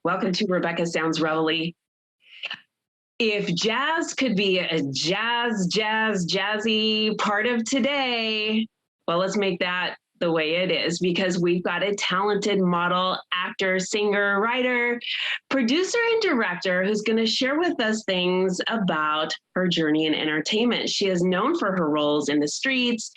Welcome to Rebecca Sounds Reveille. If jazz could be a jazzy part of today, well, let's make that the way it is, because we've got a talented model, actor, singer, writer, producer, and director who's going to share with us things about her journey in entertainment. She is known for her roles in the Streetz,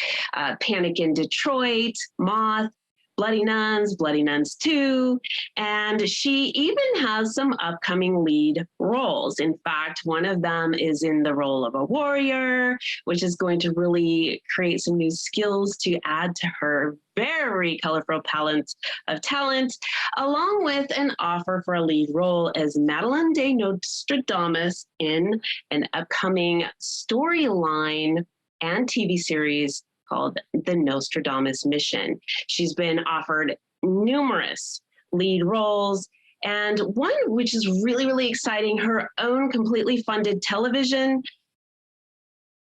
Panic in Detroit, Moth, Bloody Nuns, Bloody Nuns 2, and she even has some upcoming lead roles. In fact, one of them is in the role of a warrior, which is going to really create some new skills to add to her very colorful palette of talent, along with an offer for a lead role as Madeline De Nostradamus in an upcoming storyline and TV series called The Nostradamus Mission. She's been offered numerous lead roles, and one which is really, really exciting, her own completely funded television.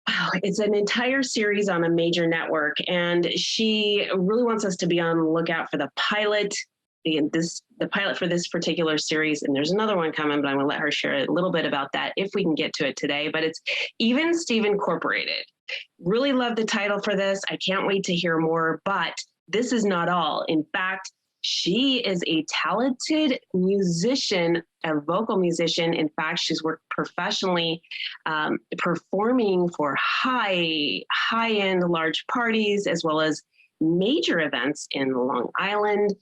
Wow, it's an entire series on a major network, and she really wants us to be on the lookout for the pilot. The pilot for this particular series, and there's another one coming, but I'm going to let her share a little bit about that if we can get to it today. But it's Even Steve Incorporated. Really love the title for this. I can't wait to hear more, but this is not all. In fact, she is a talented musician, a vocal musician. In fact, she's worked professionally performing for high-end large parties, as well as major events in Long Island.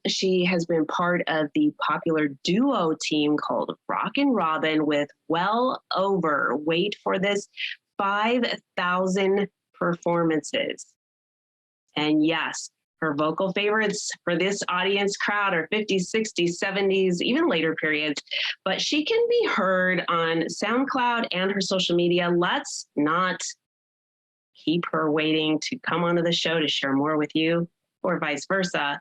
She has been part of the popular duo team called Rock and Robin with well over, wait for this, 5,000 performances. And yes, her vocal favorites for this audience crowd are 50s, 60s, 70s, even later periods, but she can be heard on SoundCloud and her social media. Let's not keep her waiting to come onto the show to share more with you, or vice versa.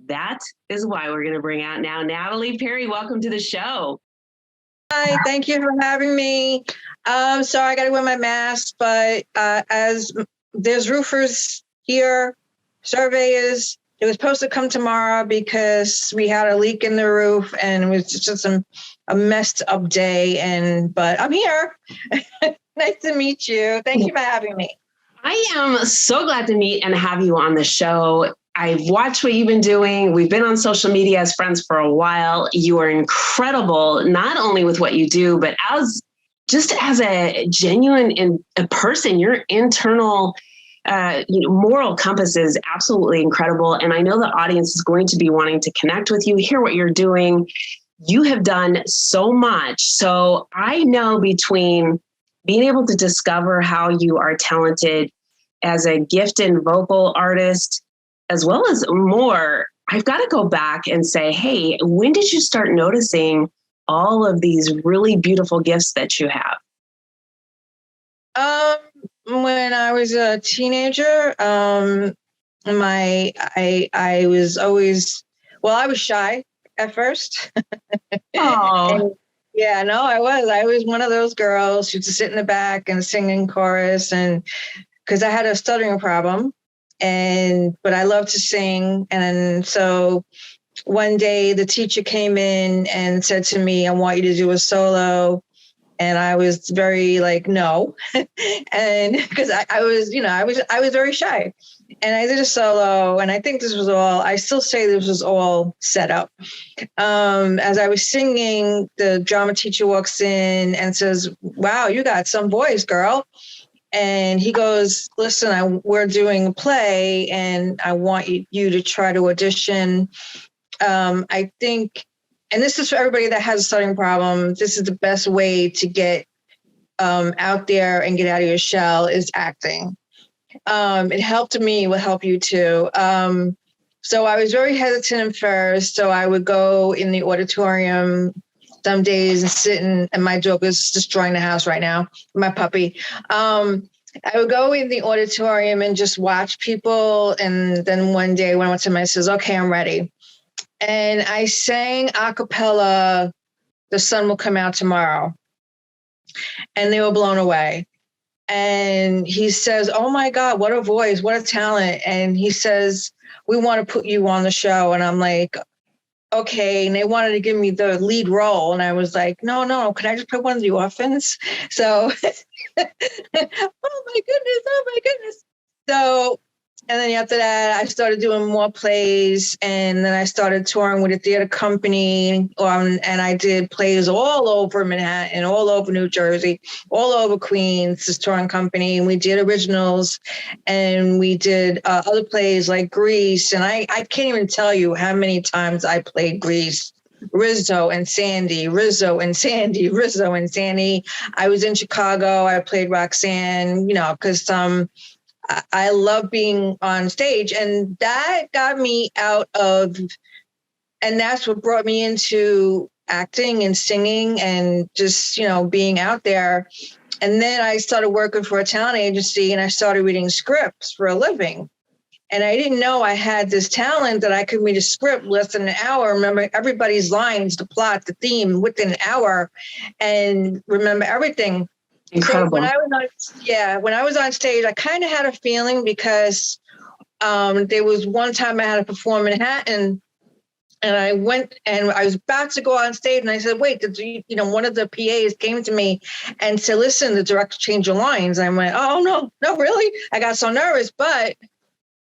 That is why we're going to bring out now Natalie Peri. Welcome to the show. Hi, thank you for having me. Sorry, I got to wear my mask, but as there's roofers here, surveyors, it was supposed to come tomorrow because we had a leak in the roof and it was just a messed up day. But I'm here. Nice to meet you. Thank you for having me. I am so glad to meet and have you on the show. I've watched what you've been doing. We've been on social media as friends for a while. You are incredible, not only with what you do, but as a genuine a person. Your internal moral compass is absolutely incredible. And I know the audience is going to be wanting to connect with you, hear what you're doing. You have done so much. So I know between being able to discover how you are talented as a gifted vocal artist, as well as more, I've got to go back and say, hey, when did you start noticing all of these really beautiful gifts that you have? When I was a teenager, I was always, I was shy at first. Oh. Yeah, no, I was one of those girls who used to sit in the back and sing in chorus, and because I had a stuttering problem. But I love to sing. And so one day the teacher came in and said to me, I want you to do a solo. And I was very like, no. And because I was very shy. And I did a solo, and I think I still say this was all set up. As I was singing, the drama teacher walks in and says, wow, you got some voice, girl. And he goes, listen, we're doing a play and I want you to try to audition. I think, and this is for everybody that has a stuttering problem, this is the best way to get out there and get out of your shell is acting. It helped me, it will help you too. So I was very hesitant at first. So I would go in the auditorium some days and sit and my dog is destroying the house right now, my puppy. I would go in the auditorium and just watch people. And then one day when I went to my says, okay, I'm ready. And I sang a cappella, The Sun Will Come Out Tomorrow. And they were blown away. And he says, oh my God, what a voice, what a talent. And he says, we want to put you on the show. And I'm like, okay. And they wanted to give me the lead role. And I was like, no, can I just play one of the orphans? So, oh my goodness. So, and then after that, I started doing more plays, and then I started touring with a theater company. And I did plays all over Manhattan, all over New Jersey, all over Queens, this touring company. And we did originals, and we did other plays like Grease. And I can't even tell you how many times I played Grease. Rizzo and Sandy, Rizzo and Sandy, Rizzo and Sandy. I was in Chicago. I played Roxanne, because I love being on stage, and that got me out of, and that's what brought me into acting and singing and just, being out there. And then I started working for a talent agency, and I started reading scripts for a living. And I didn't know I had this talent that I could read a script less than an hour, remember everybody's lines, the plot, the theme within an hour, and remember everything. Incredible. So when I was on stage, I kind of had a feeling because there was one time I had to perform in Manhattan, and I went and I was about to go on stage, and I said, "Wait, one of the PAs came to me and said, "Listen, the director changed your lines." I went, "Oh no, really?" I got so nervous, but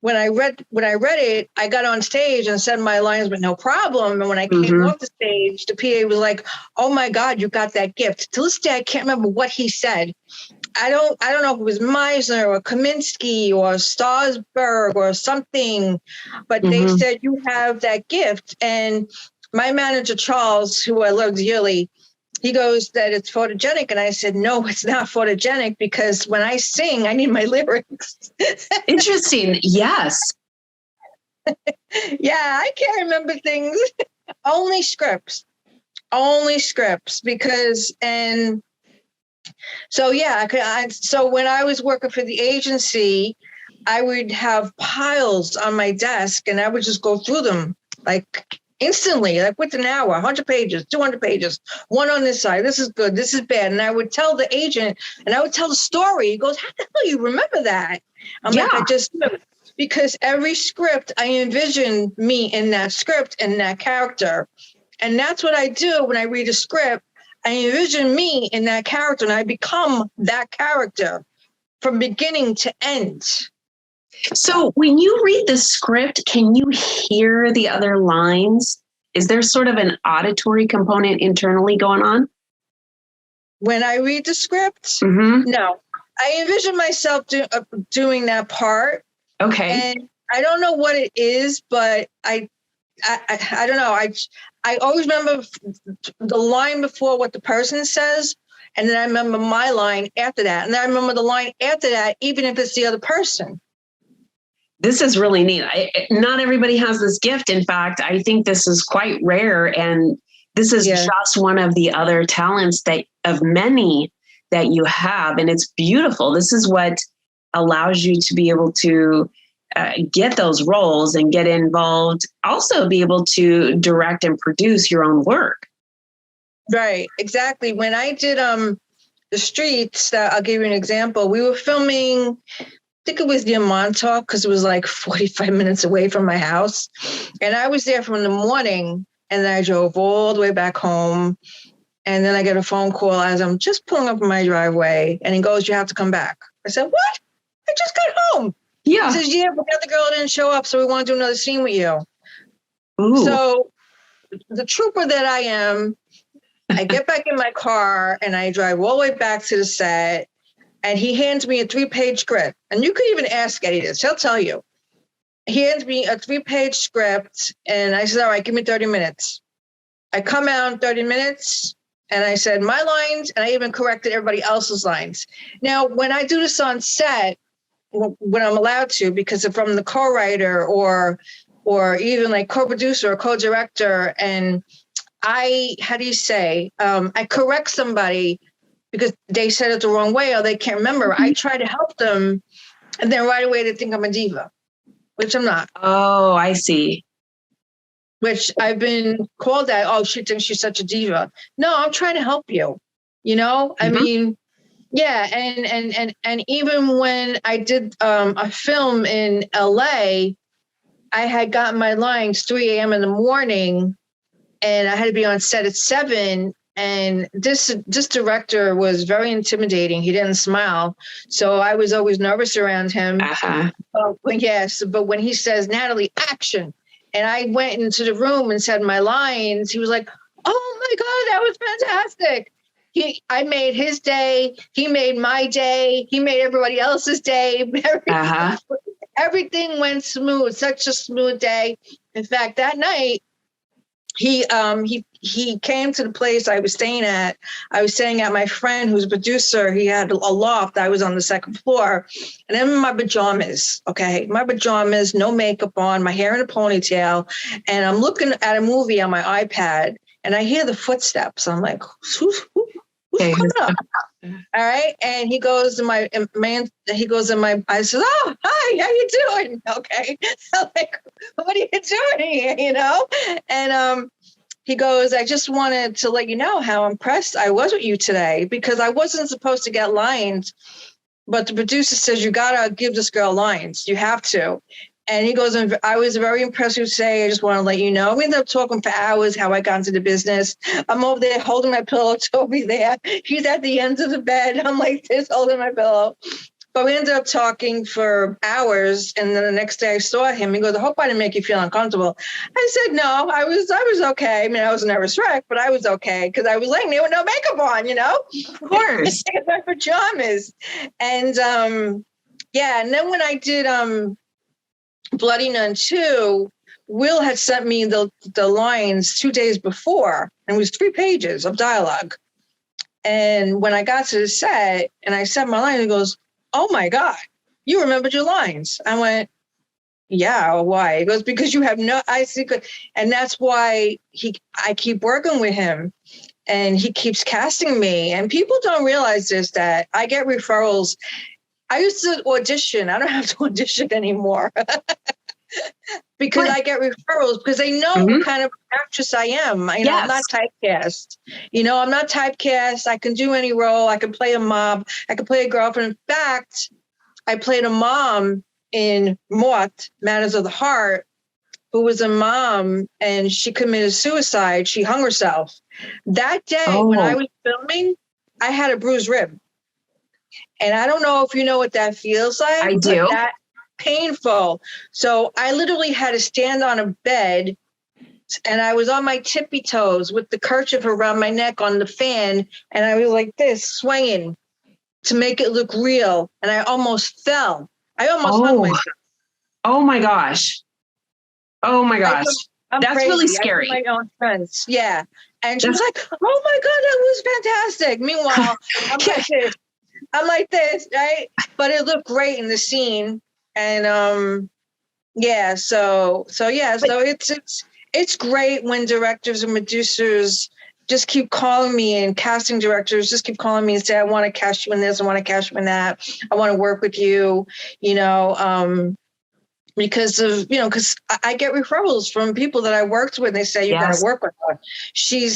when I read it, I got on stage and said my lines with no problem. And when I came off the stage, the PA was like, "Oh my God, you got that gift." To this day, I can't remember what he said. I don't know if it was Meisner or Kaminsky or Starsberg or something, but they said, "You have that gift." And my manager, Charles, who I love dearly, he goes that it's photogenic. And I said, "No, it's not photogenic, because when I sing, I need my lyrics." Interesting. Yes. Yeah, I can't remember things. Only scripts because, and so, yeah, so when I was working for the agency, I would have piles on my desk, and I would just go through them like instantly, like within an hour, 100 pages, 200 pages, one on this side. This is good. This is bad. And I would tell the agent, and I would tell the story. He goes, "How the hell you remember that?" I'm like, I just, because every script, I envision me in that script and that character. And that's what I do when I read a script. I envision me in that character, and I become that character from beginning to end. So when you read the script, can you hear the other lines? Is there sort of an auditory component internally going on? When I read the script, no. I envision myself doing that part. Okay. And I don't know what it is, but I don't know. I always remember the line before what the person says, and then I remember my line after that. And then I remember the line after that, even if it's the other person. This is really neat. Not everybody has this gift. In fact, I think this is quite rare. And this is just one of the other talents of many that you have. And it's beautiful. This is what allows you to be able to get those roles and get involved. Also be able to direct and produce your own work. Right. Exactly. When I did the Streetz, I'll give you an example. We were filming, I think it was near Montauk, because it was like 45 minutes away from my house. And I was there from the morning, and then I drove all the way back home. And then I get a phone call as I'm just pulling up in my driveway, and he goes, "You have to come back." I said, "What? I just got home." Yeah. He says, "Yeah, but the other girl didn't show up, so we want to do another scene with you." Ooh. So the trooper that I am, I get back in my car and I drive all the way back to the set, and he hands me a 3-page script. And you could even ask Eddie this, he'll tell you. He hands me a 3-page script, and I said, "All right, give me 30 minutes. I come out in 30 minutes, and I said my lines, and I even corrected everybody else's lines. Now, when I do this on set, when I'm allowed to, because if I'm the co-writer or even like co-producer or co-director, and I correct somebody because they said it the wrong way or they can't remember, I try to help them, and then right away they think I'm a diva, which I'm not. Oh, I see. Which I've been called that. "Oh, she thinks she's such a diva." No, I'm trying to help you. I mean, yeah. And even when I did a film in LA, I had gotten my lines 3 a.m. in the morning, and I had to be on set at 7. And this director was very intimidating. He didn't smile, so I was always nervous around him. But when he says, "Natalie, action," and I went into the room and said my lines, he was like, "Oh my God, that was fantastic." I made his day. He made my day. He made everybody else's day. Everything went smooth. Such a smooth day. In fact, that night, he came to the place I was staying at. I was staying at my friend who's a producer. He had a loft. I was on the second floor. And I'm in my pajamas, okay? My pajamas, no makeup on, my hair in a ponytail. And I'm looking at a movie on my iPad, and I hear the footsteps. I'm like, who's coming up? All right. And he goes in my I said, "Oh, hi, how you doing?" Okay. I'm like, "What are you doing here?" You know? And he goes, "I just wanted to let you know how impressed I was with you today, because I wasn't supposed to get lines, but the producer says, you got to give this girl lines. You have to." And he goes, "I was very impressed with you today. I just want to let you know." We ended up talking for hours, how I got into the business. I'm over there holding my pillow. Toby there. He's at the end of the bed. I'm like this, holding my pillow. But we ended up talking for hours. And then the next day I saw him. He goes, "I hope I didn't make you feel uncomfortable." I said, "No, I was okay. I mean, I was a nervous wreck, but I was okay, because I was laying there with no makeup on, you know?" Of course. In my pajamas. And and then when I did Bloody Nuns 2, Will had sent me the lines 2 days before, and it was 3 pages of dialogue. And when I got to the set and I said my line, he goes, "Oh my God, you remembered your lines." I went, "Yeah, why?" He goes, "Because you have no, I see." And that's why I keep working with him, and he keeps casting me. And people don't realize this, that I get referrals. I used to audition. I don't have to audition anymore because I get referrals, because they know what kind of actress I am. You know, I'm not typecast. I'm not typecast. I can do any role. I can play a mom. I can play a girlfriend. In fact, I played a mom in Moth, Matters of the Heart, who was a mom, and she committed suicide. She hung herself. That day when I was filming, I had a bruised rib. And I don't know if you know what that feels like. I do. That painful. So I literally had to stand on a bed, and I was on my tippy toes with the kerchief around my neck on the fan. And I was like this, swinging to make it look real. And I almost fell. I almost hung myself. Oh my gosh. Oh my gosh. That's crazy. really scary. My own friends. Yeah. And she was like, "Oh my God, that was fantastic." Meanwhile, I'm like this, right? But it looked great in the scene. And so it's great when directors and producers just keep calling me, and casting directors just keep calling me and say, "I want to cast you in this, I want to cast you in that, I want to work with you," because I get referrals from people that I worked with. They say, "You got to work with her. She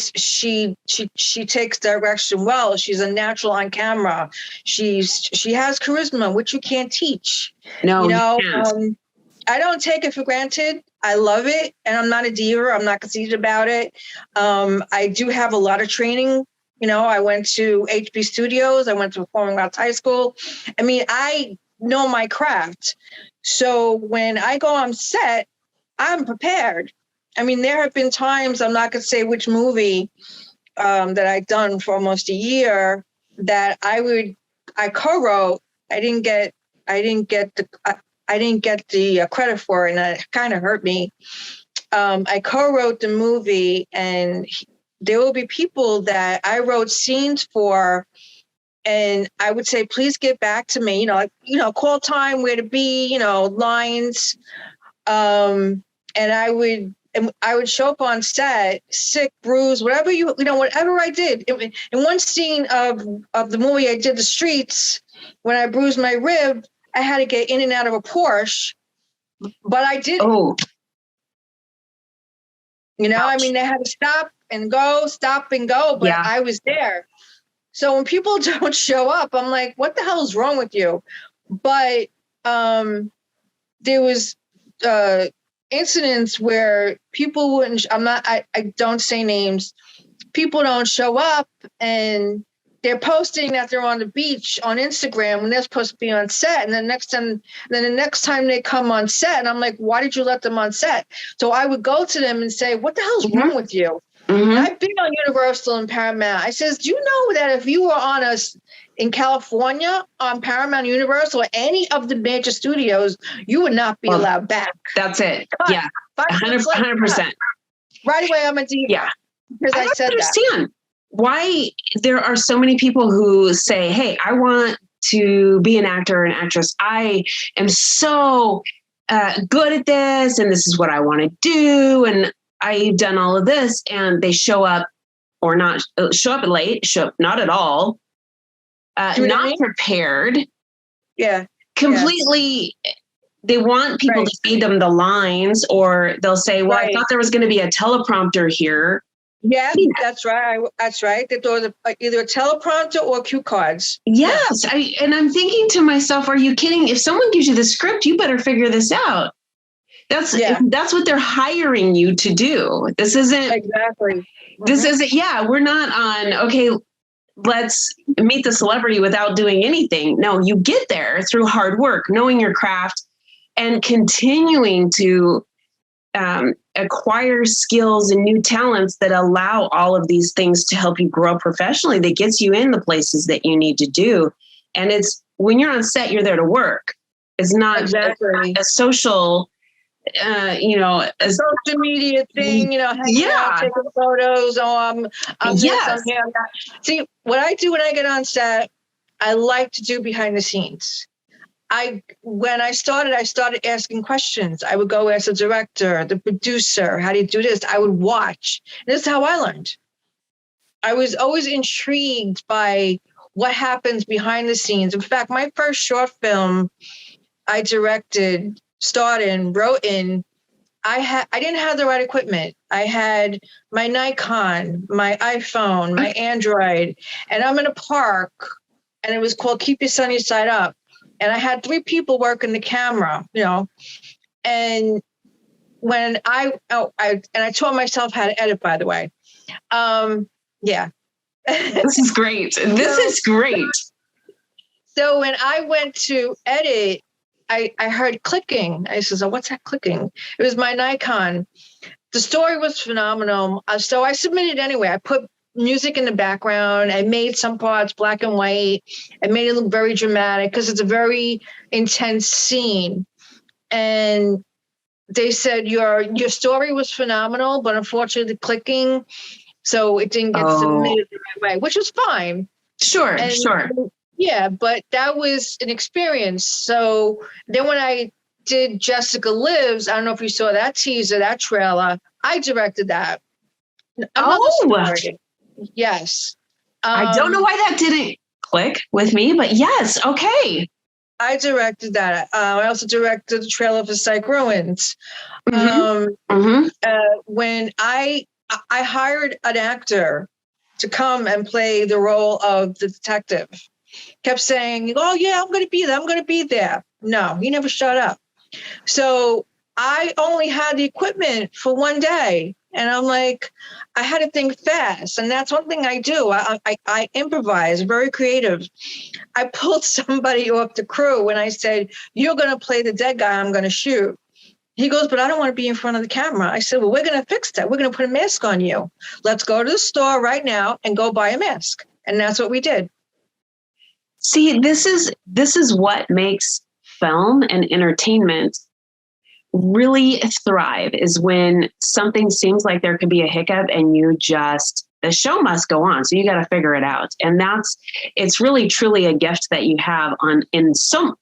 takes direction well. She's a natural on camera. She has charisma, which you can't teach." No, I don't take it for granted. I love it, and I'm not a diva. I'm not conceited about it. I do have a lot of training. I went to HB Studios. I went to Performing Arts High School. I mean, I know my craft. So when I go on set, I'm prepared. I mean, there have been times, I'm not going to say which movie that I've done for almost a year, that I co-wrote. I didn't get the credit for it, and it kind of hurt me. I co-wrote the movie, and there will be people that I wrote scenes for, and I would say, "Please get back to me." Call time, where to be, lines. And I would show up on set, sick, bruised, whatever whatever I did. In one scene of the movie I did, The Streetz, when I bruised my rib, I had to get in and out of a Porsche, but I did. Oh. I mean, they had to stop and go, but I was there. So when people don't show up, I'm like, "What the hell is wrong with you?" But there was incidents where people wouldn't, I don't say names, people don't show up and they're posting that they're on the beach on Instagram when they're supposed to be on set. And then the next time they come on set, and I'm like, why did you let them on set? So I would go to them and say, what the hell's wrong with you? And I've been on Universal and Paramount. I says, do you know that if you were on us in California on Paramount, Universal, or any of the major studios, you would not be allowed back. That's it. Cut. Yeah. 100%. Right away, I'm a diva. Yeah. Because I said understand why there are so many people who say, hey, I want to be an actor or an actress. I am so good at this, and this is what I want to do. And I've done all of this, and they show up or not, show up late, show up not at all, not prepared. Yeah. Completely. Yeah. They want people to feed them the lines, or they'll say, well, I thought there was going to be a teleprompter here. Yeah, that's right. That's right. That there was either a teleprompter or cue cards. Yes. I'm thinking to myself, are you kidding? If someone gives you the script, you better figure this out. That's what they're hiring you to do. This isn't exactly. This isn't. Yeah, we're not on. Okay, let's meet the celebrity without doing anything. No, you get there through hard work, knowing your craft, and continuing to acquire skills and new talents that allow all of these things to help you grow professionally. That gets you in the places that you need to do. And it's when you're on set, you're there to work. It's not a social. A social media thing, hanging out, taking photos. I'm this, I'm here. I'm that. See, what I do when I get on set, I like to do behind the scenes. When I started asking questions. I would go ask the director, the producer, how do you do this? I would watch. And this is how I learned. I was always intrigued by what happens behind the scenes. In fact, my first short film I directed, starred in, wrote in, I didn't have the right equipment. I had my Nikon, my iPhone, my Android, and I'm in a park, and it was called Keep Your Sunny Side Up. And I had 3 people working the camera, and when I taught myself how to edit, by the way. Yeah. This is great. This is great. So when I went to edit, I heard clicking. I said, oh, what's that clicking? It was my Nikon. The story was phenomenal. So I submitted anyway. I put music in the background. I made some parts black and white. I made it look very dramatic because it's a very intense scene. And they said, your story was phenomenal, but unfortunately the clicking, so it didn't get submitted the right way, which was fine. Sure. Yeah, but that was an experience. So then when I did Jessica Lives, I don't know if you saw that teaser, that trailer, I directed that. Yes. I don't know why that didn't click with me, but yes. Okay. I directed that. I also directed the trailer for Psych Ruins. When I hired an actor to come and play the role of the detective, kept saying, oh yeah, I'm going to be there. I'm going to be there. No, he never showed up. So I only had the equipment for one day. And I'm like, I had to think fast. And that's one thing I do. I improvise, very creative. I pulled somebody off the crew when I said, you're going to play the dead guy I'm going to shoot. He goes, but I don't want to be in front of the camera. I said, well, we're going to fix that. We're going to put a mask on you. Let's go to the store right now and go buy a mask. And that's what we did. See, this is what makes film and entertainment really thrive, is when something seems like there could be a hiccup and the show must go on. So you got to figure it out. And it's really truly a gift that you have in so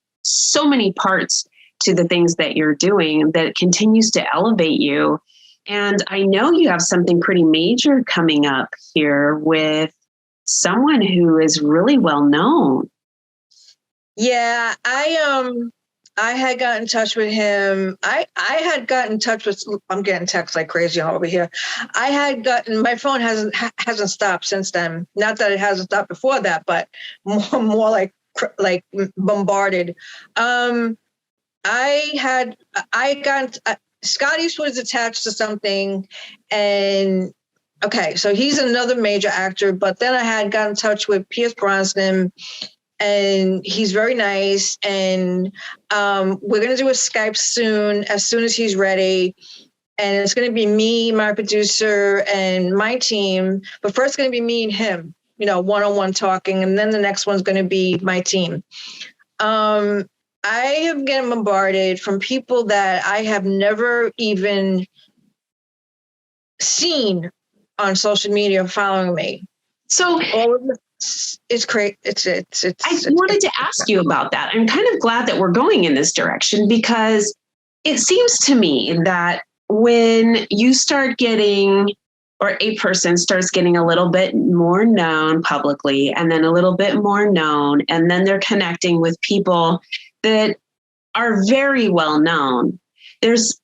many parts to the things that you're doing that continues to elevate you. And I know you have something pretty major coming up here with someone who is really well known. Yeah, I had got in touch with him. I had gotten in touch with, I'm getting texts like crazy over here. My phone hasn't stopped since then. Not that it hasn't stopped before that, but more like bombarded. Scott Eastwood is attached to something, and okay, so he's another major actor. But then I had got in touch with Pierce Brosnan, and he's very nice. And we're gonna do a Skype soon, as soon as he's ready. And it's gonna be me, my producer, and my team. But first, it's gonna be me and him, one-on-one talking, and then the next one's gonna be my team. I have getting bombarded from people that I have never even seen on social media following me. So all of this is great. I wanted to ask you about that. I'm kind of glad that we're going in this direction, because it seems to me that when you start getting, or a person starts getting a little bit more known publicly, and then a little bit more known, and then they're connecting with people that are very well known. There's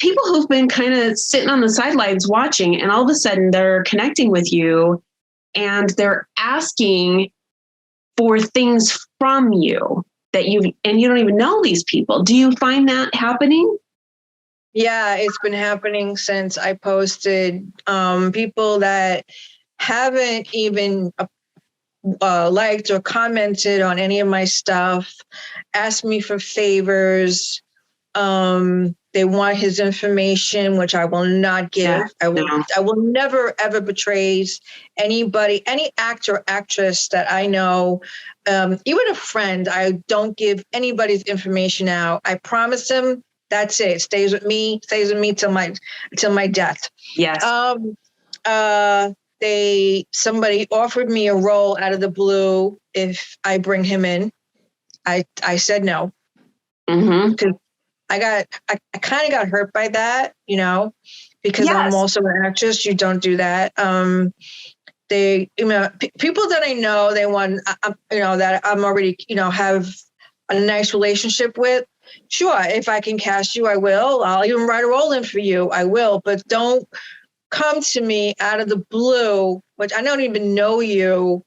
people who've been kind of sitting on the sidelines watching, and all of a sudden they're connecting with you and they're asking for things from you that you don't even know these people. Do you find that happening? Yeah, it's been happening since I posted. People that haven't even liked or commented on any of my stuff, asked me for favors. They want his information, which I will not give. Yeah, I will never ever betray anybody, any actor or actress that I know, even a friend. I don't give anybody's information out. I promise him that's it. Stays with me till my death. Yes. Somebody offered me a role out of the blue if I bring him in. I said no. Mm-hmm. I kind of got hurt by that, because Yes. I'm also an actress. You don't do that. People that I know, they want, that I'm already, have a nice relationship with. Sure, if I can cast you, I will. I'll even write a role in for you. I will, but don't come to me out of the blue, which I don't even know you,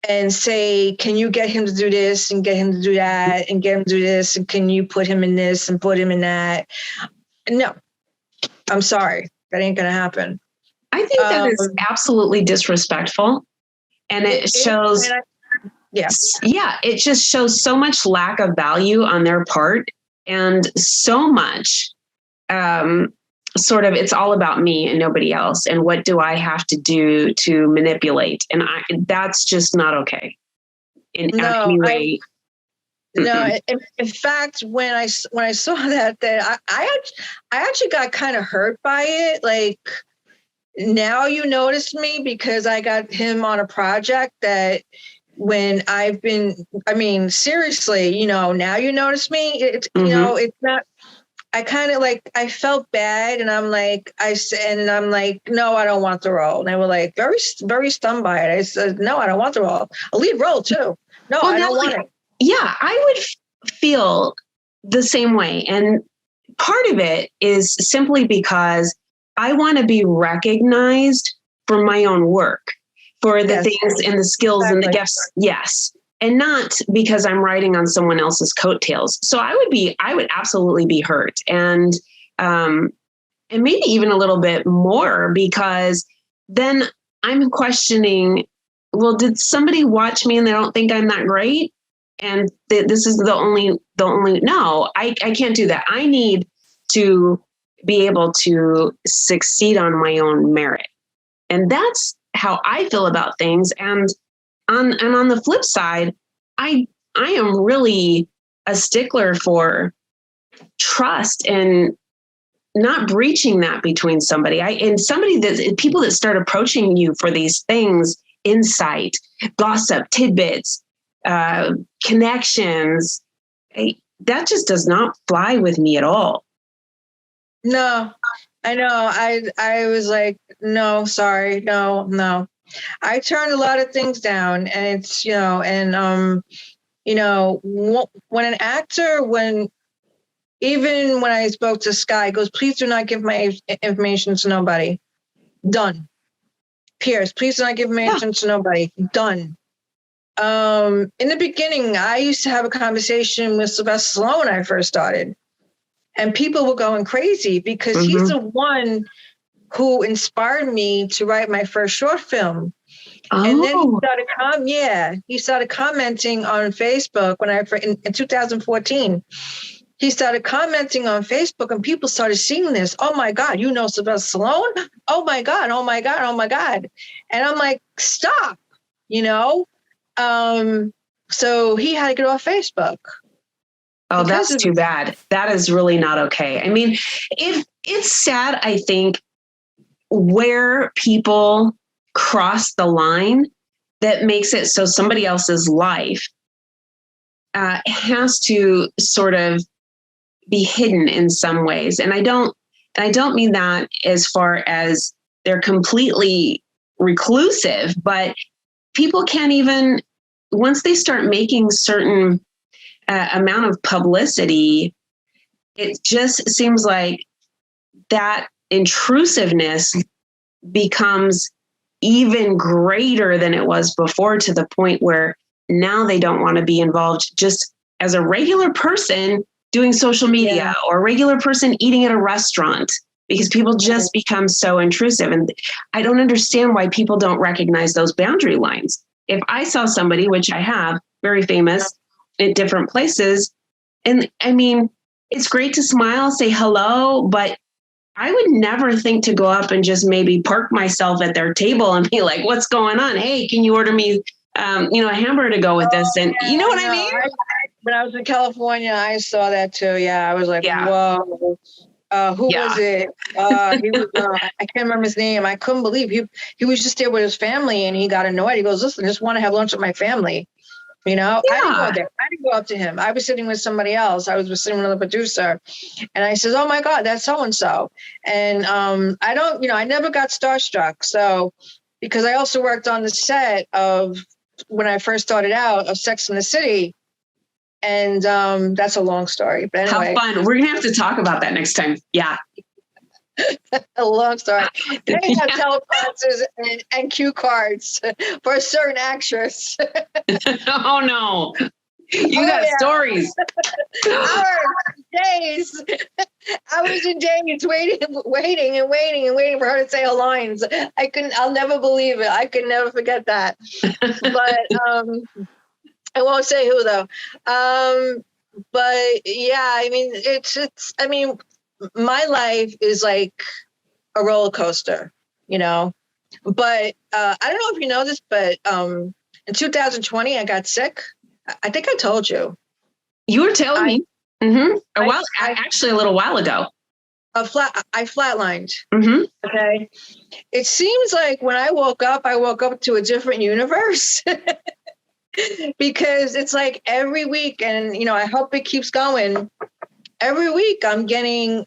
and say, can you get him to do this and get him to do that and get him to do this? And can you put him in this and put him in that? No, I'm sorry. That ain't going to happen. I think that is absolutely disrespectful. And it shows, it just shows so much lack of value on their part, and so much sort of, it's all about me and nobody else. And what do I have to do to manipulate? And that's just not okay in any way. In fact, when I saw that I actually got kind of hurt by it. Like, now you notice me because I got him on a project that when seriously, now you notice me. It's it's not. I kind of I felt bad, and I'm like, no, I don't want the role. And they were like very, very stunned by it. I said, no, I don't want the role. A lead role too. No, I don't want it. Yeah, I would feel the same way. And part of it is simply because I want to be recognized for my own work, for the things and the skills and the gifts. Yes. And not because I'm riding on someone else's coattails. So I would absolutely be hurt. And maybe even a little bit more, because then I'm questioning, well, did somebody watch me and they don't think I'm that great? And this is the only, no, I can't do that. I need to be able to succeed on my own merit. And that's how I feel about things. And on the flip side, I am really a stickler for trust and not breaching that between somebody. People that start approaching you for these things, insight, gossip, tidbits, connections, that just does not fly with me at all. No, I know. I was like, no, sorry, no. I turned a lot of things down, and it's, when an actor, even when I spoke to Sky, he goes, please do not give my information to nobody. Done. Pierce, please do not give my information to nobody. Done. In the beginning, I used to have a conversation with Sylvester Stallone when I first started. And people were going crazy because he's the one who inspired me to write my first short film. Oh. And then he started commenting on Facebook in 2014. He started commenting on Facebook and people started seeing this. Oh my God, you know Sylvester Stallone? Oh my God, oh my God, oh my God. And I'm like, stop, you know? So he had to get off Facebook. Oh, that's too bad. That is really not okay. I mean, if it's sad, I think, where people cross the line that makes it so somebody else's life has to sort of be hidden in some ways. And I don't mean that as far as they're completely reclusive, but people can't even, once they start making certain amount of publicity, it just seems like that intrusiveness becomes even greater than it was before, to the point where now they don't want to be involved just as a regular person doing social media or a regular person eating at a restaurant, because people just become so intrusive. And I don't understand why people don't recognize those boundary lines. If I saw somebody, which I have, very famous at different places, and I mean, it's great to smile, say hello, but I would never think to go up and just maybe park myself at their table and be like, what's going on? Hey, can you order me, a hamburger to go with this? And you know what I mean? When I was in California, I saw that too. Yeah, I was like, whoa. Who was it? He was, I can't remember his name. I couldn't believe he was just there with his family and he got annoyed. He goes, listen, I just want to have lunch with my family. You know, I didn't go there. I didn't go up to him. I was sitting with somebody else. I was sitting with another producer. And I said, oh my God, that's so-and-so. And I never got starstruck. So, because I also worked on the set of, when I first started out, of Sex and the City. And that's a long story. But anyway. How fun. We're going to have to talk about that next time. Yeah. A long story. They have teleprompters and cue cards for a certain actress. Oh, no. You got stories. Days. I was in days waiting for her to say her lines. I'll never believe it. I could never forget that. But I won't say who though. But yeah, I mean, my life is like a roller coaster, you know, but I don't know if you know this, but in 2020, I got sick. I think I told you. You were telling me. Actually a little while ago. I flatlined. Mm-hmm. Okay. It seems like when I woke up to a different universe. Because it's like every week, and you know, I hope it keeps going. Every week, I'm getting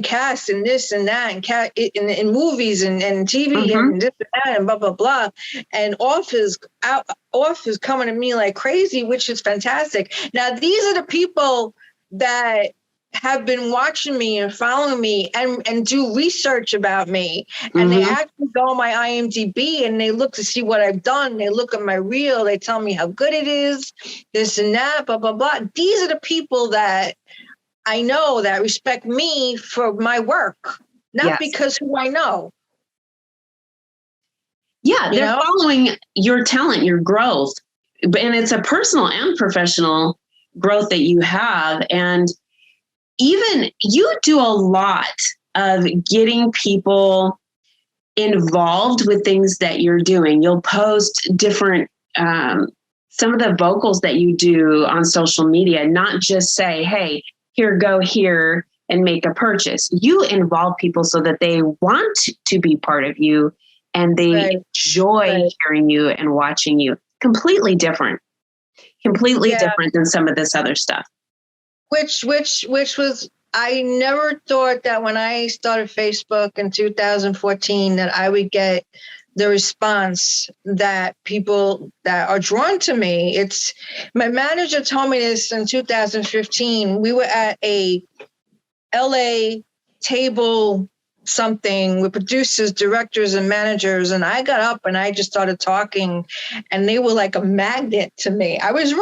cast in this and that, and in movies and TV and this and that and blah blah blah. And off is coming to me like crazy, which is fantastic. Now, these are the people that have been watching me and following me and do research about me. And they actually go on my IMDb and they look to see what I've done. They look at my reel. They tell me how good it is, this and that, blah, blah, blah. These are the people that I know that respect me for my work, not because who I know. Yeah, they're following your talent, your growth. And it's a personal and professional growth that you have. And even you do a lot of getting people involved with things that you're doing. You'll post different, some of the vocals that you do on social media, not just say, hey, here, go here and make a purchase. You involve people so that they want to be part of you and they enjoy hearing you and watching you. Completely different than some of this other stuff. Which was, I never thought that when I started Facebook in 2014 that I would get the response that people that are drawn to me. It's my manager told me this in 2015. We were at a LA table something with producers, directors, and managers. And I got up and I just started talking and they were like a magnet to me. I was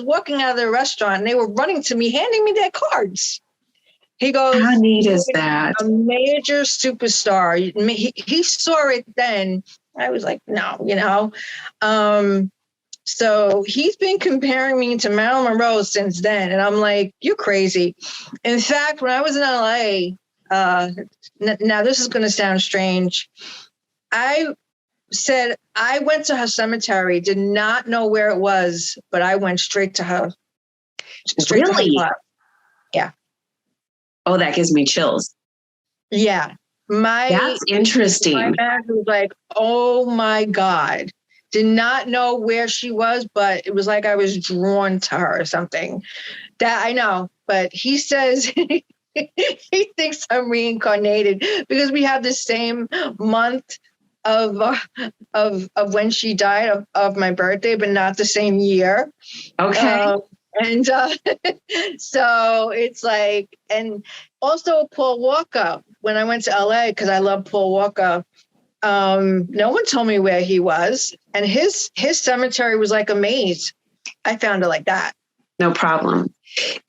walking out of the restaurant and they were running to me, handing me their cards. He goes, how neat is that? A major superstar. He saw it then. I was like, no, you know. So he's been comparing me to Marilyn Monroe since then. And I'm like, you're crazy. In fact, when I was in LA, now this is going to sound strange. I said, I went to her cemetery, did not know where it was, but I went straight to her. Straight Really? to her plot. Yeah. Oh, that gives me chills. Yeah. That's interesting. My manager was like, oh my God. Did not know where she was, but it was like I was drawn to her or something. That I know. But he says he thinks I'm reincarnated because we have the same month of when she died of my birthday, but not the same year. Okay. And so it's like, and also Paul Walker, when I went to LA, because I love Paul Walker, no one told me where he was. And his cemetery was like a maze. I found it like that. No problem.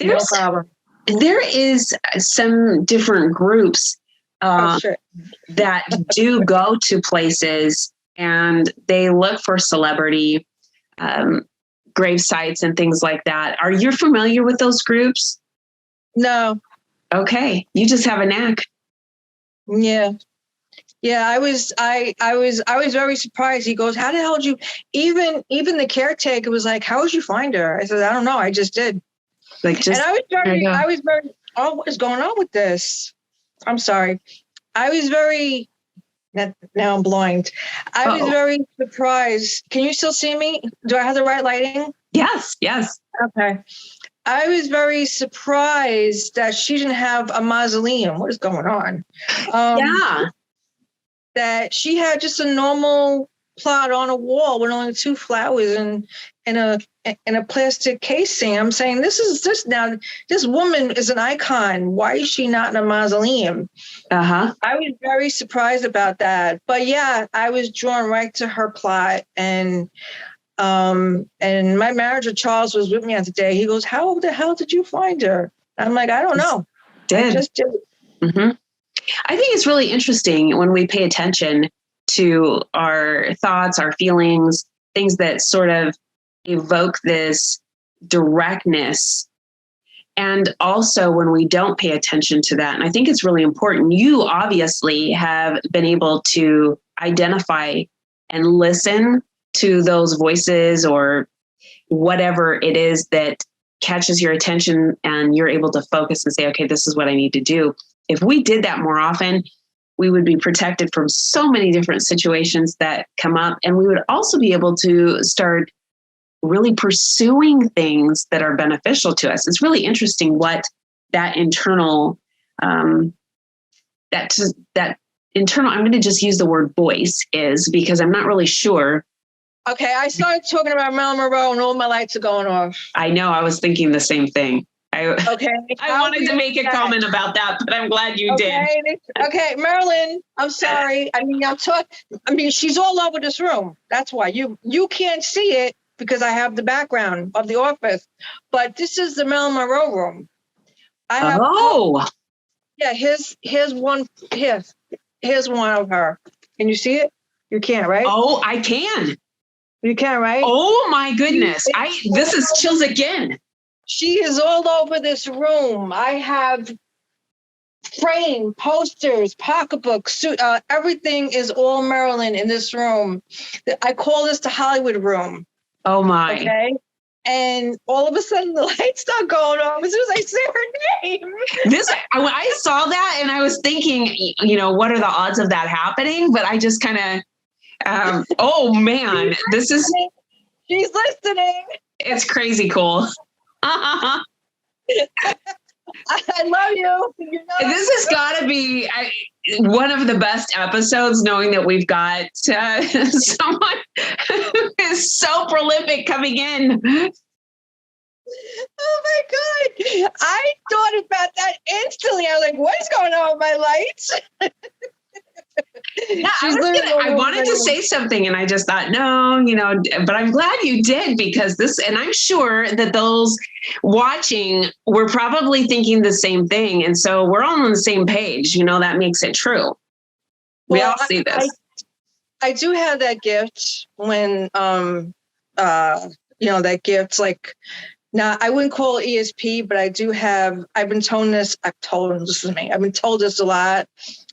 No problem. There is some different groups that do go to places and they look for celebrity grave sites and things like that. Are you familiar with those groups? No. Okay. You just have a knack. Yeah. Yeah, I was very surprised. He goes, how the hell did you, even the caretaker was like, how did you find her? I said, I don't know. I just did. And I was very, oh, what is going on with this? I'm sorry. I was very, now I'm blind. I was very surprised. Can you still see me? Do I have the right lighting? Yes. Yes. Okay. I was very surprised that she didn't have a mausoleum. What is going on? Yeah. That she had just a normal plot on a wall with only 2 flowers and in a plastic casing. I'm saying this woman is an icon. Why is she not in a mausoleum? Uh-huh. I was very surprised about that. But yeah, I was drawn right to her plot. And my manager Charles was with me on the day. He goes, how the hell did you find her? I'm like, I don't know. I just did. Mm-hmm. I think it's really interesting when we pay attention to our thoughts, our feelings, things that sort of evoke this directness. And also when we don't pay attention to that. And I think it's really important. You obviously have been able to identify and listen to those voices or whatever it is that catches your attention and you're able to focus and say, okay, this is what I need to do. If we did that more often, we would be protected from so many different situations that come up. And we would also be able to start really pursuing things that are beneficial to us. It's really interesting what that internal, that internal, I'm going to just use the word voice is because I'm not really sure. Okay, I started talking about Marilyn Monroe and all my lights are going off. I know, I was thinking the same thing. I wanted to make a comment about that, but I'm glad you did. Okay, Marilyn, I'm sorry. I mean, she's all over this room. That's why you can't see it because I have the background of the office. But this is the Marilyn Monroe room. Yeah, here's one of her. Can you see it? You can't, right? Oh, I can. You can, right? Oh my goodness. This is chills again. She is all over this room. I have frame, posters, pocketbooks, everything is all Marilyn in this room. I call this the Hollywood room. Oh my. Okay. And all of a sudden the lights start going off as soon as I say her name. I saw that and I was thinking, what are the odds of that happening? But I just kind of, oh man, she's listening. It's crazy cool. I love you. This has got to be one of the best episodes, knowing that we've got someone who is so prolific coming in. Oh my God. I thought about that instantly. I was like, what is going on with my lights? Yeah, She's I wanted to say something and I just thought, no, but I'm glad you did because and I'm sure that those watching were probably thinking the same thing. And so we're all on the same page. That makes it true. We all see this. I do have that gift when, that gift, like, now I wouldn't call it ESP, but I do have, I've been told this a lot.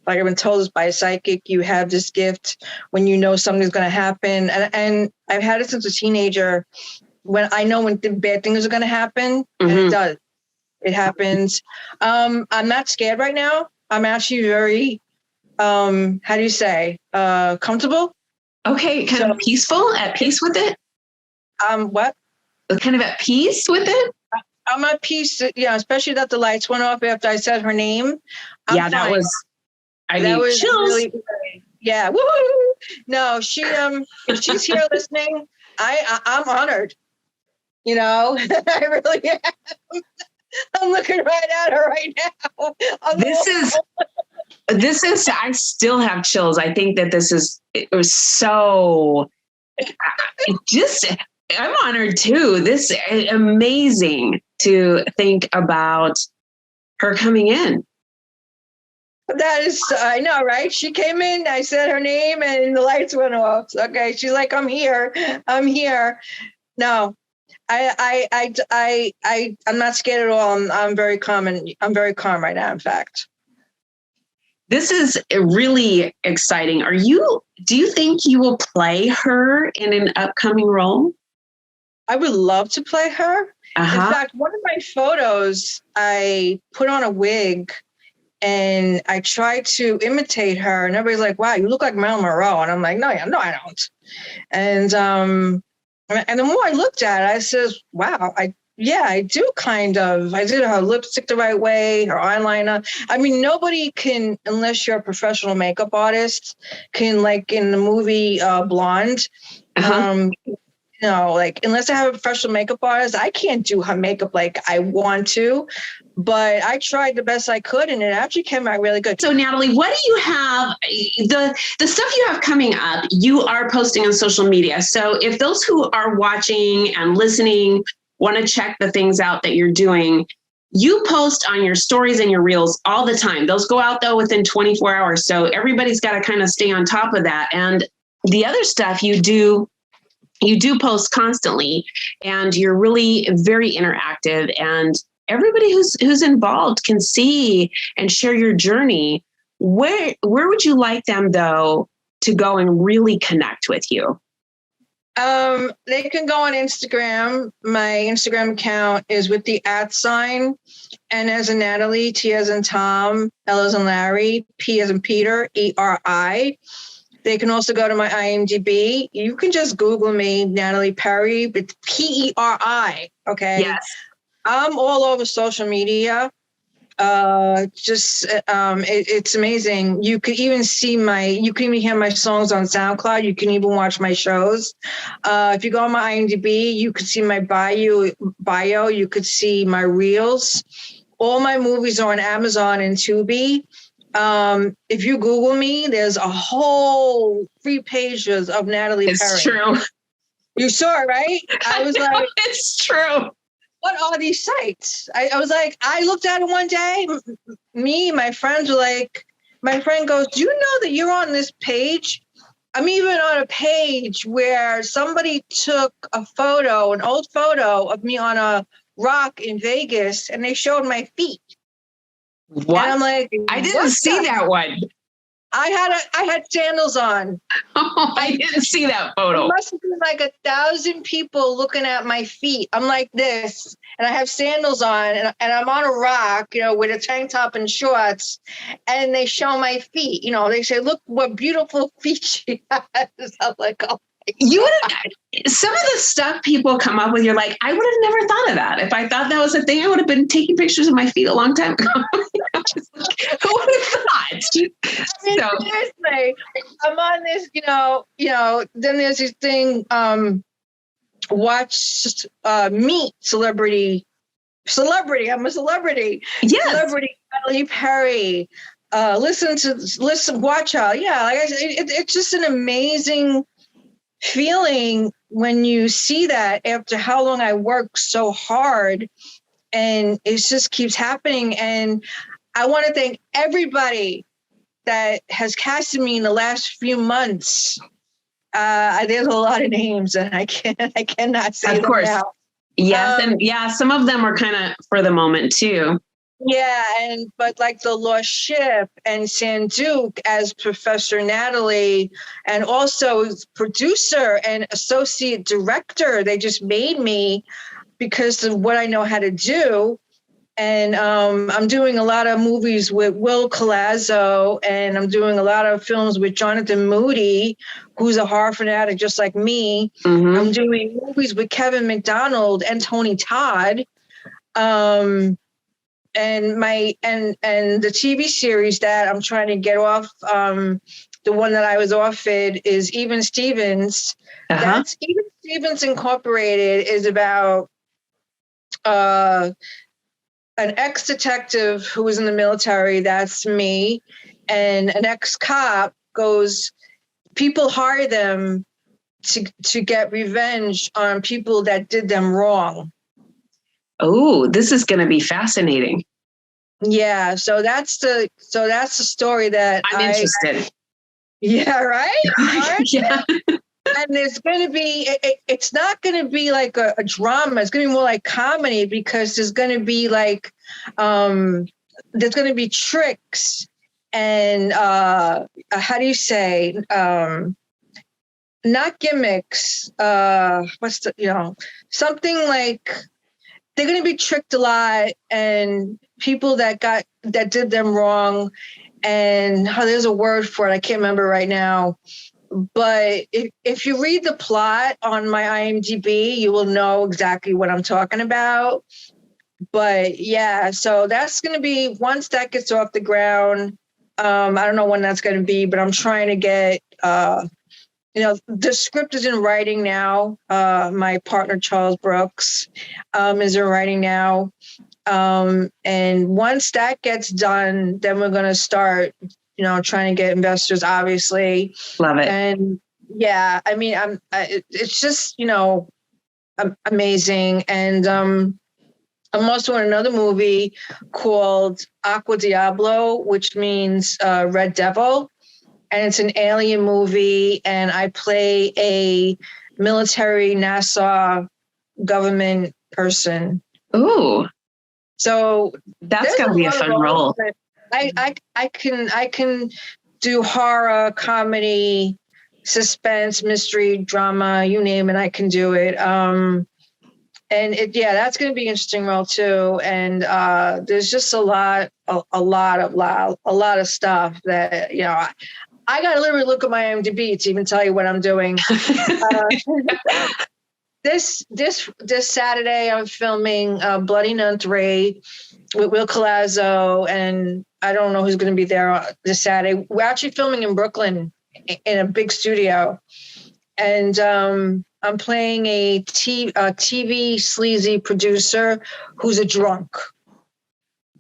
Like I've been told this by a psychic, you have this gift when you know something's going to happen. And I've had it since a teenager when I know when bad things are going to happen. And it does. It happens. I'm not scared right now. I'm actually very, how do you say, comfortable. Okay. Kind of peaceful, at peace with it. What? Kind of at peace with it. I'm at peace. Yeah. Especially that the lights went off after I said her name. I'm fine. That was chills. Really, yeah. Woo! No, if she's here listening, I'm honored. I really am. I'm looking right at her right now. This is, I still have chills. I think that it was so, I'm honored too. This is amazing to think about her coming in. That is, I know, right? She came in, I said her name and the lights went off. Okay. She's like, I'm here. No, I'm not scared at all. I'm very calm I'm very calm right now, in fact. This is really exciting. Do you think you will play her in an upcoming role? I would love to play her. In fact, one of my photos, I put on a wig and I tried to imitate her, and everybody's like, wow, you look like Marilyn Monroe. And I'm like, no, I don't. And the more I looked at it, I says, wow, I do kind of. I did her lipstick the right way, her eyeliner. I mean, nobody can, unless you're a professional makeup artist, can, like in the movie Blonde, unless I have a professional makeup artist, I can't do her makeup like I want to. But I tried the best I could, and it actually came out really good. So, Natalie, what do you have? The stuff you have coming up, you are posting on social media. So if those who are watching and listening want to check the things out that you're doing, you post on your stories and your reels all the time. Those go out, though, within 24 hours. So everybody's got to kind of stay on top of that. And the other stuff you do post constantly, and you're really very interactive, and everybody who's involved can see and share your journey. Where would you like them, though, to go and really connect with you? They can go on Instagram. My Instagram account is with the @, N as in Natalie, T as in Tom, L as in Larry, P as in Peter, ERI. They can also go to my IMDb. You can just Google me, Natalie Peri, but PERI. Okay. Yes. I'm all over social media. It's amazing. You could even hear my songs on SoundCloud. You can even watch my shows. If you go on my IMDb, you could see my bio. You could see my reels. All my movies are on Amazon and Tubi. If you Google me, there's a whole 3 pages of Natalie Peri. It's true. You saw it, right? I was like, it's true. What are these sites? I was like, I looked at it one day. My friends were like, my friend goes, do you know that you're on this page? I'm even on a page where somebody took an old photo of me on a rock in Vegas, and they showed my feet. What? And I'm like, I didn't see that one. I had sandals on. Oh, I didn't see that photo. It must have been like 1,000 people looking at my feet. I'm like this, and I have sandals on, and I'm on a rock, with a tank top and shorts, and they show my feet. They say, look what beautiful feet she has. I'm like, oh. Some of the stuff people come up with, you're like, I would have never thought of that. If I thought that was a thing, I would have been taking pictures of my feet a long time ago. Who would have thought? Seriously, I'm on this, then there's this thing, watch, meet celebrity. I'm a celebrity. Yes. Celebrity Natalie Peri. watch out. Yeah, like I said, it's just an amazing feeling when you see that after how long I worked so hard, and it just keeps happening. And I want to thank everybody that has casted me in the last few months. There's a lot of names, and I cannot say them now. Yes, and some of them are kind of for the moment too. Yeah, but like The Lost Ship and Sanduke as Professor Natalie, and also producer and associate director. They just made me because of what I know how to do. And I'm doing a lot of movies with Will Colazzo, and I'm doing a lot of films with Jonathan Moody, who's a horror fanatic just like me. Mm-hmm. I'm doing movies with Kevin McDonald and Tony Todd. And the TV series that I'm trying to get off, the one that I was offered is Even Stevens. That's Even Stevens Incorporated is about an ex-detective who was in the military, that's me, and an ex-cop people hire them to get revenge on people that did them wrong. Oh, this is going to be fascinating. Yeah, so that's the story that I'm interested. Yeah, right? Yeah. And there's going to be, it's not going to be like a drama. It's going to be more like comedy, because there's going to be like, there's going to be tricks and, how do you say, not gimmicks. Something like they're going to be tricked a lot, and people that did them wrong. And there's a word for it. I can't remember right now. But if you read the plot on my IMDb, you will know exactly what I'm talking about. But yeah, so that's going to be, once that gets off the ground, I don't know when that's going to be, but I'm trying to get, the script is in writing now. My partner, Charles Brooks, is in writing now. And once that gets done, then we're going to start, trying to get investors, obviously. Love it. And yeah, I mean, it's just, amazing. And I'm also in another movie called Aqua Diablo, which means Red Devil. And it's an alien movie. And I play a military NASA government person. Ooh. So that's going to be a fun role. I can do horror, comedy, suspense, mystery, drama, you name it, I can do it. And that's going to be an interesting role too. And there's just a lot of stuff that, I got to literally look at my IMDb to even tell you what I'm doing. This Saturday, I'm filming Bloody Nuns 3 with Will Colazzo, and I don't know who's going to be there this Saturday. We're actually filming in Brooklyn in a big studio, and I'm playing a TV sleazy producer who's a drunk.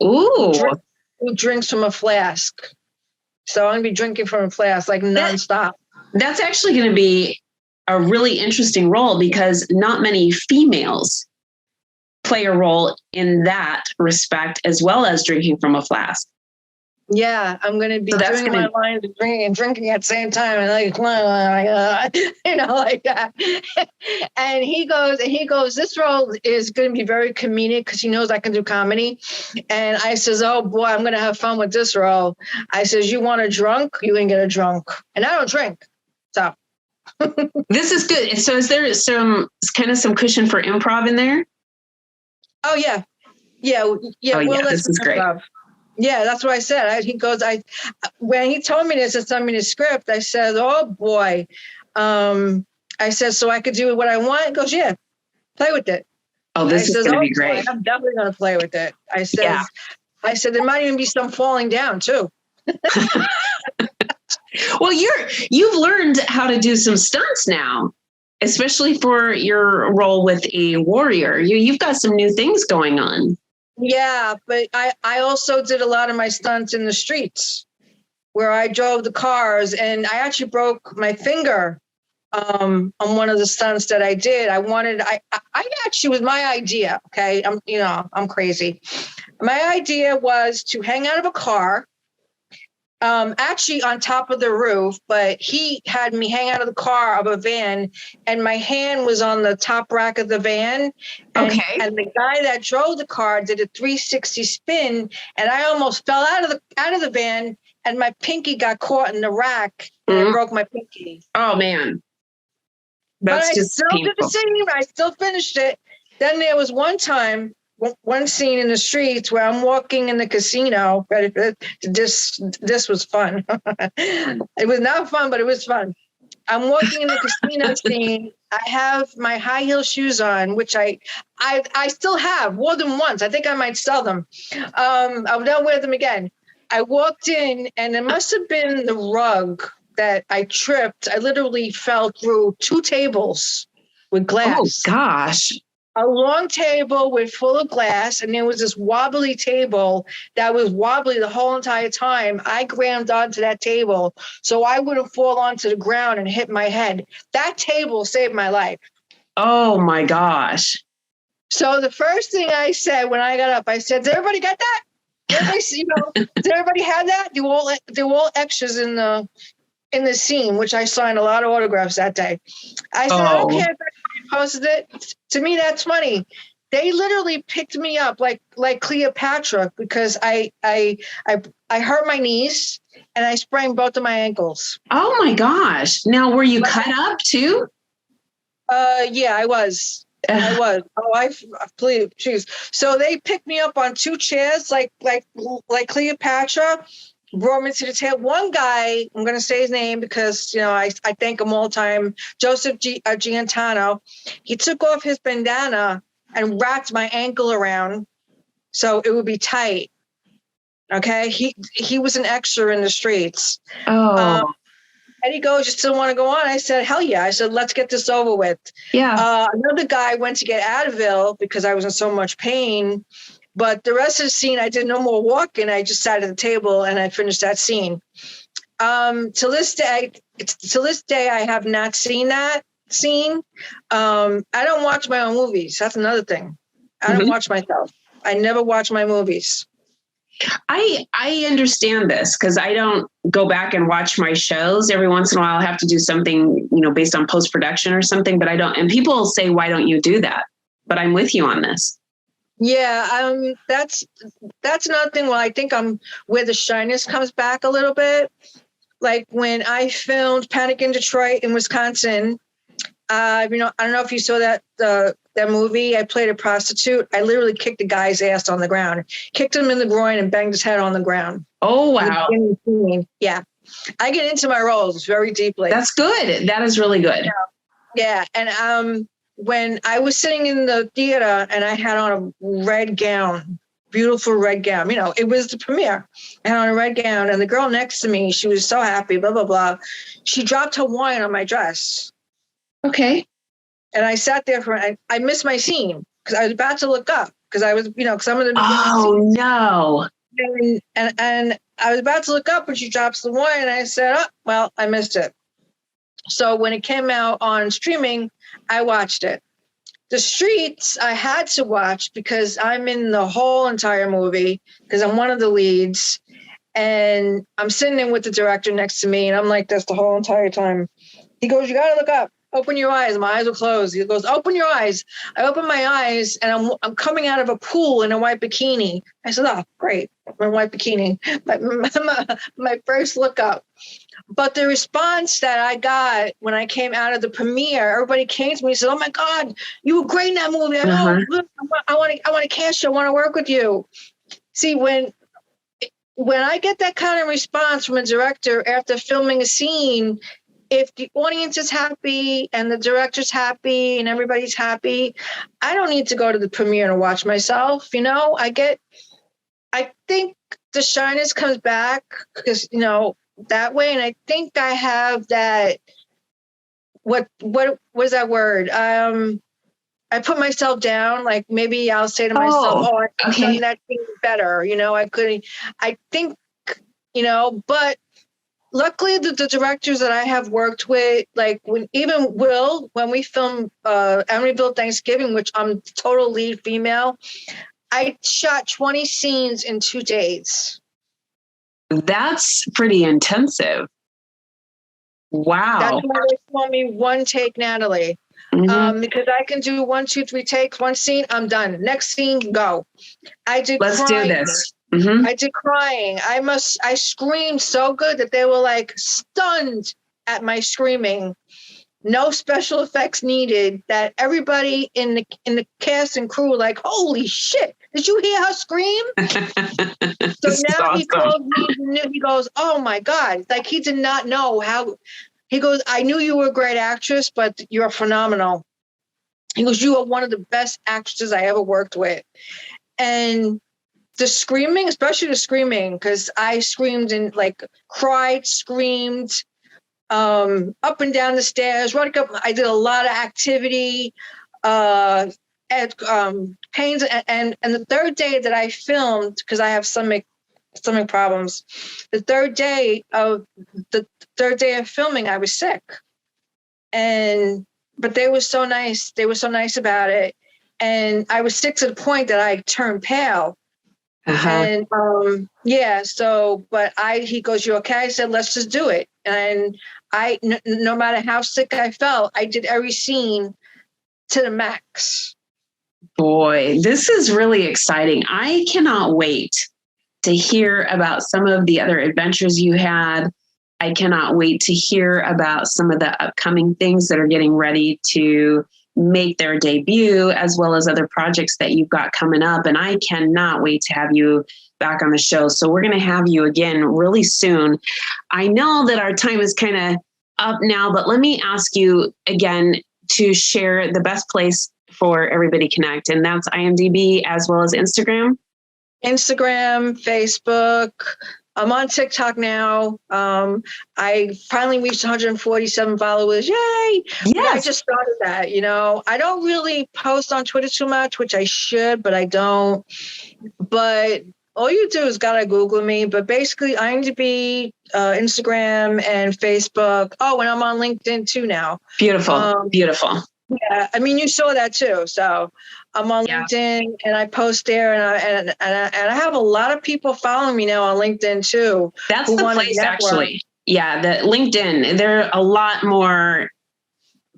Ooh, who drinks from a flask. So I'm going to be drinking from a flask like nonstop. That's actually going to be a really interesting role, because not many females play a role in that respect, as well as drinking from a flask. Yeah, I'm going to be doing my lines of drinking at the same time, and like that. And he goes, this role is going to be very comedic, because he knows I can do comedy. And I says, oh boy, I'm going to have fun with this role. I says, you want a drunk? You can get a drunk. And I don't drink. So this is good. So is there some cushion for improv in there? Oh yeah. Oh, this is great. Yeah, that's what I said. When he told me this and sent me the script, I said, oh boy. I said, so I could do what I want? He goes, yeah, play with it. Oh, this is going to be great. Boy, I'm definitely going to play with it. I said, there might even be some falling down too. Well, you've learned how to do some stunts now, especially for your role with a warrior. You've got some new things going on. Yeah, but I also did a lot of my stunts in the streets where I drove the cars, and I actually broke my finger on one of the stunts that I did. I actually was my idea. Okay. I'm crazy. My idea was to hang out of a car, actually on top of the roof, but he had me hang out of the car of a van, and my hand was on the top rack of the van. Okay. And the guy that drove the car did a 360 spin, and I almost fell out of the van, and my pinky got caught in the rack, and I broke my pinky. Oh man. That's but I just still painful. did the scene. I still finished it. Then there was one scene in the streets where I'm walking in the casino. This was fun. It was not fun, but it was fun. I'm walking in the casino scene. I have my high heel shoes on, which I still have more than once. I think I might sell them. I don't wear them again. I walked in, and it must have been the rug that I tripped. I literally fell through 2 tables with glass. Oh gosh. A long table with full of glass, and there was this wobbly table that was wobbly the whole entire time. I grabbed onto that table so I wouldn't fall onto the ground and hit my head. That table saved my life. Oh my gosh. So the first thing I said when I got up, I said, "Does everybody get that? Did everybody have that? They were all extras in the scene," which I signed a lot of autographs that day. I said, "I don't care if everybody posted it. To me, that's funny." They literally picked me up like Cleopatra, because I hurt my knees and I sprained both of my ankles. Oh my gosh. Now, were you cut up too? Yeah, I was. I was. Oh, please, jeez. So they picked me up on 2 chairs, like Cleopatra, brought me to the table. One guy, I'm going to say his name because, I thank him all the time, Joseph Giantano. He took off his bandana and wrapped my ankle around so it would be tight. Okay. He was an extra in the streets. Oh. And he goes, "You still want to go on?" I said, "Hell yeah." I said, "Let's get this over with." Yeah. Another guy went to get Advil because I was in so much pain. But the rest of the scene, I did no more walking. I just sat at the table and I finished that scene. To this day, I have not seen that scene. I don't watch my own movies. That's another thing. I don't watch myself. I never watch my movies. I understand this because I don't go back and watch my shows. Every once in a while, I have to do something, based on post-production or something, but I don't. And people say, "Why don't you do that?" But I'm with you on this. Yeah, that's another thing. Well, I think I'm where the shyness comes back a little bit. Like when I filmed Panic in Detroit in Wisconsin, I don't know if you saw that movie. I played a prostitute. I literally kicked the guy's ass on the ground, kicked him in the groin, and banged his head on the ground. Oh wow! Yeah, I get into my roles very deeply. That's good. That is really good. Yeah, and when I was sitting in the theater and I had on a red gown, beautiful red gown, it was the premiere. I had on a red gown, and the girl next to me, she was so happy, blah, blah, blah. She dropped her wine on my dress. Okay. And I sat there I missed my scene because I was about to look up because I was, because I'm in the Oh, no. And I was about to look up when she drops the wine, and I said, "Oh, well, I missed it." So when it came out on streaming, I watched it. The Streetz I had to watch because I'm in the whole entire movie because I'm one of the leads, and I'm sitting there with the director next to me, and I'm like this the whole entire time. He goes, "You got to look up. Open your eyes." My eyes were closed. He goes, "Open your eyes." I open my eyes, and I'm coming out of a pool in a white bikini. I said, "Oh, great, my white bikini." My first look up. But the response that I got when I came out of the premiere, everybody came to me and said, "Oh my God, you were great in that movie. I want to cast you. I want to work with you." See, when I get that kind of response from a director after filming a scene, if the audience is happy and the director's happy and everybody's happy, I don't need to go to the premiere to watch myself. I think the shyness comes back because, that way. And I think I have that, what was that word? I I put myself down. Like maybe I'll say to myself, "Oh, I could have done that thing better." You know, I think, you know, but luckily the directors that I have worked with, like when we filmed Emeryville Thanksgiving, which I'm total lead female, I shot 20 scenes in 2 days. That's pretty intensive. Wow. That's why they told me one take, Natalie. Because I can do 1, 2, 3 takes, one scene, I'm done. Next scene, go. Let's do this. I did crying. I screamed so good that they were like stunned at my screaming. No special effects needed. That everybody in the cast and crew were like, holy shit, did you hear her scream? So now awesome. He called me, he goes, oh my God. Like he did not know how, he goes, I knew you were a great actress, but you're phenomenal. He goes, you are one of the best actresses I ever worked with. And the screaming, especially the screaming, because I screamed and like cried, screamed, up and down the stairs, running up. I did a lot of activity, at pains. And the third day that I filmed, because I have stomach problems, the third day of filming, I was sick. But they were so nice. They were so nice about it. And I was sick to the point that I turned pale. And he goes, you okay? I said, let's just do it. And no matter how sick I felt, I did every scene to the max. Boy, this is really exciting. I cannot wait to hear about some of the other adventures you had. I cannot wait to hear about some of the upcoming things that are getting ready to make their debut, as well as other projects that you've got coming up. And I cannot wait to have you back on the show. So we're going to have you again really soon. I know that our time is kind of up now, but let me ask you again to share the best place for everybody to connect. And that's IMDb as well as Instagram. Instagram, Facebook. I'm on TikTok now. I finally reached 147 followers. Yay! Yes. I just started that, you know. I don't really post on Twitter too much, which I should, but I don't. But all you do is gotta Google me. But basically, IMDb, Instagram, and Facebook. Oh, and I'm on LinkedIn too now. Beautiful. Beautiful. Yeah, I mean, you saw that too. So I'm on LinkedIn and I post there, and I have a lot of people following me now on LinkedIn too. That's the place, actually. Yeah, the LinkedIn. There are a lot more.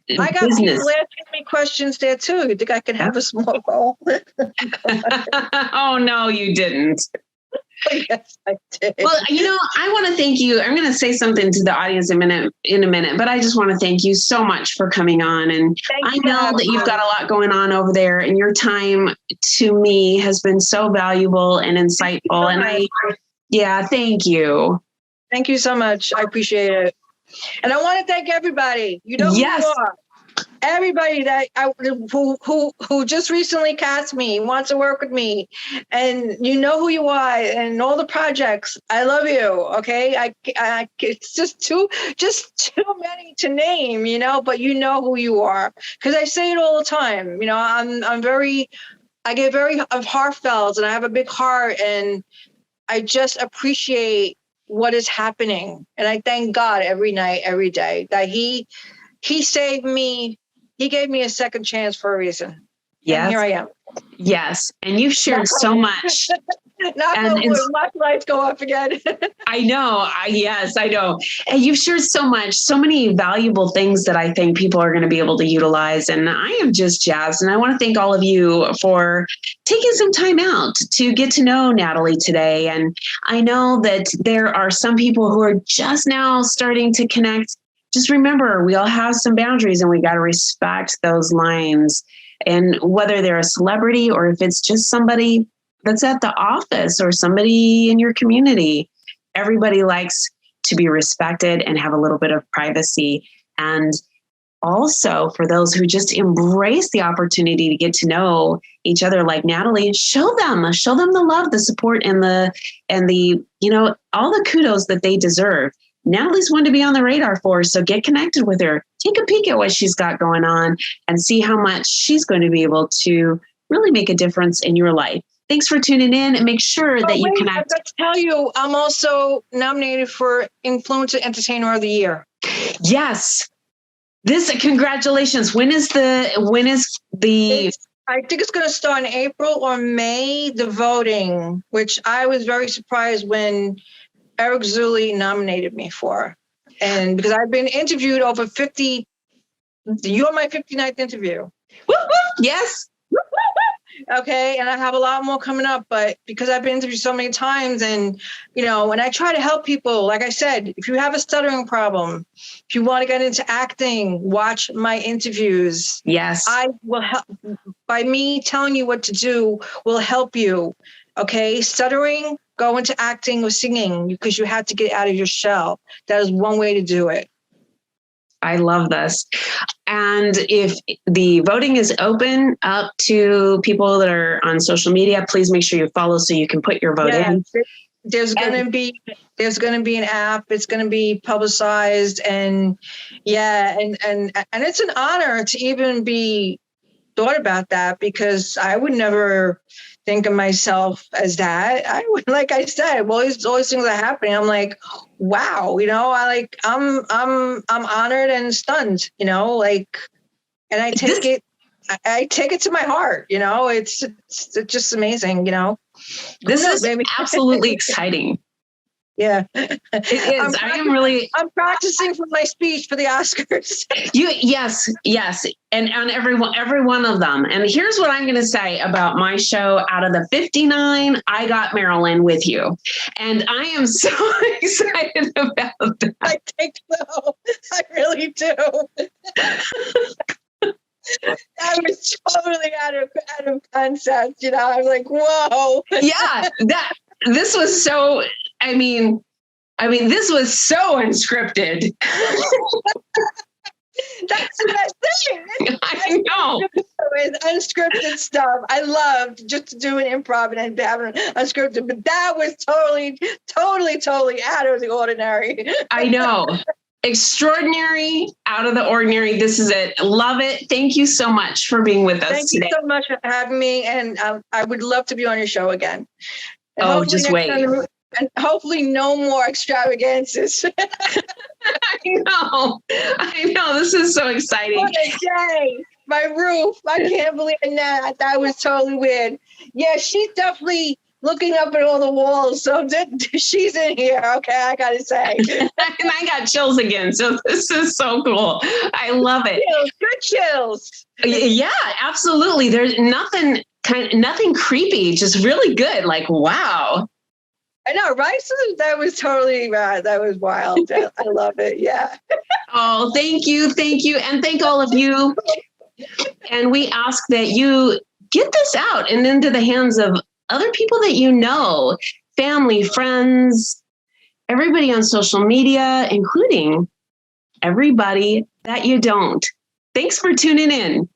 I got people asking me questions there too. You think I can have a small role? Oh no, you didn't. Yes, I did. Well, you know, I want to thank you. I'm going to say something to the audience in a minute, but I just want to thank you so much for coming on. And I know that you've got a lot going on over there, and your time to me has been so valuable and insightful. And thank you. Thank you so much. I appreciate it. And I want to thank everybody. You know who you are. Everybody that who just recently cast me, wants to work with me, and you know who you are, and all the projects. I love you. Okay, I it's just too many to name, you know. But you know who you are, because I say it all the time. You know, I get very heartfelt, and I have a big heart, and I just appreciate what is happening, and I thank God every night, every day that He saved me. He gave me a second chance for a reason. Yes. And here I am. Yes. And you've shared so much. Watch lights go up again. I know. Yes, I know. And you've shared so much, so many valuable things that I think people are going to be able to utilize. And I am just jazzed. And I want to thank all of you for taking some time out to get to know Natalie today. And I know that there are some people who are just now starting to connect. Just remember, we all have some boundaries, and we got to respect those lines. And whether they're a celebrity or if it's just somebody that's at the office or somebody in your community, everybody likes to be respected and have a little bit of privacy. And also for those who just embrace the opportunity to get to know each other like Natalie, show them the love, the support, and the, you know, all the kudos that they deserve. Natalie's one to be on the radar for. So get connected with her. Take a peek at what she's got going on and see how much she's going to be able to really make a difference in your life. Thanks for tuning in, and make sure that you connect. I've got to tell you, I'm also nominated for Influencer Entertainer of the Year. Yes. Congratulations. When is the I think it's going to start in April or May, the voting, which I was very surprised when Eric Zulli nominated me for. And because I've been interviewed over 50, you're my 59th interview. Whoop, whoop, yes. Okay. And I have a lot more coming up, but because I've been interviewed so many times and, when I try to help people, like I said, if you have a stuttering problem, if you want to get into acting, watch my interviews. Yes. I will help. By me telling you what to do will help you. Okay. Stuttering, go into acting or singing because you have to get out of your shell. That is one way to do it. I love this. And if the voting is open up to people that are on social media, please make sure you follow so you can put your vote in. There's going to be an app. It's going to be publicized, and it's an honor to even be thought about that, because I would never think of myself as that. I would, like I said, all these things are happening. I'm like, wow, I'm honored and stunned, and I take it to my heart, it's just amazing, This is absolutely exciting. Yeah, it is. I'm practicing for my speech for the Oscars. Yes. And on every one of them. And here's what I'm going to say about my show. Out of the 59, I got Marilyn with you. And I am so excited about that. I think so. I really do. I was totally out of concept, I was like, whoa. Yeah, this was so, this was so unscripted. That's the best thing. I know. With unscripted stuff. I loved just to do an improv and having unscripted, but that was totally out of the ordinary. I know. Extraordinary, out of the ordinary. This is it. Love it. Thank you so much for being with us today. Thank you so much for having me. And I would love to be on your show again. And just wait. And hopefully no more extravagances. I know. This is so exciting. What a day. My roof. I can't believe that. That was totally weird. Yeah, she's definitely looking up at all the walls. So she's in here. Okay, I got to say. And I got chills again. So this is so cool. I love it. Good chills. Yeah, absolutely. There's nothing creepy, just really good. Like, wow. I know, right? So that was totally, that was wild. I love it. Yeah. Oh, thank you. And thank all of you. And we ask that you get this out and into the hands of other people that you know, family, friends, everybody on social media, including everybody that you don't. Thanks for tuning in.